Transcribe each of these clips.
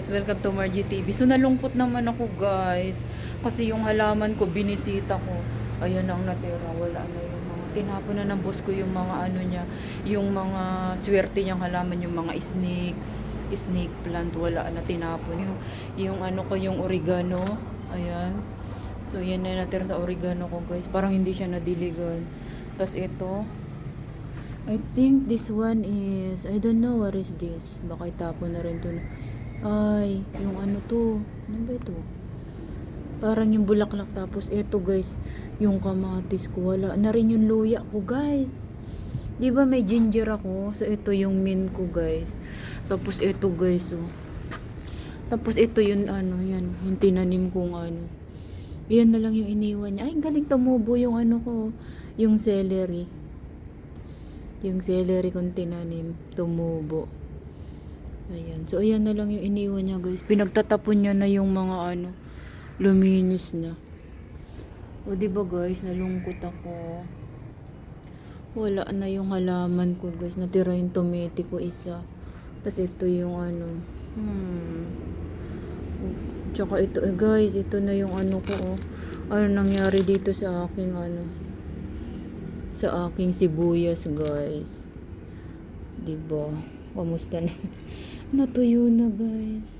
guys, welcome to Margie TV. So nalungkot naman ako guys, kasi yung halaman ko binisita ko, ayun ang natira, wala na yung mga tinapon na ng boss ko yung mga ano niya, yung mga swerte niyang halaman, yung mga snake plant, wala na tinapon. Yung ano ko, yung oregano, ayan. So yan na natira sa oregano ko guys, parang hindi siya nadiligan. Tapos ito, I think this one is, I don't know what is this. Baka itapon na rin to. Ay, yung ano to. Ano ba ito? Parang yung bulaklak. Tapos ito guys, yung kamatis ko. Wala na rin yung luya ko guys. Di ba may ginger ako? So ito yung mint ko guys. Tapos ito guys, oh. Tapos ito yung ano, yan. Yung tinanim kong ano. Yan na lang yung iniwan niya. Ay, galing tumubo yung ano ko. Yung celery. Yung celery kong tinanim, tumubo. Ayan. So, ayan na lang yung iniwan niya, guys. Pinagtatapon niya na yung mga ano, luminis na. O, diba, guys? Nalungkot ako. Wala na yung halaman ko, guys. Natira yung tomate ko isa. Tapos, ito yung ano. Tsaka ito, guys. Ito na yung ano ko, oh. Ano nangyari dito sa aking ano, sa aking sibuyas guys, diba? Kamusta na? Natuyo na guys.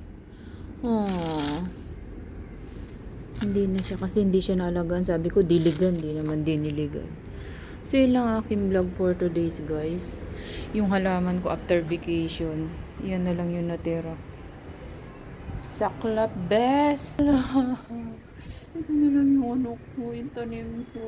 Hindi na siya, kasi hindi siya naalagaan. Sabi ko diligan, di naman diniligan. So yun lang aking vlog for today's guys. Yung halaman ko after vacation, yan na lang yung natira. Saklap best. Ito na lang yung ano ko, yung tanim ko.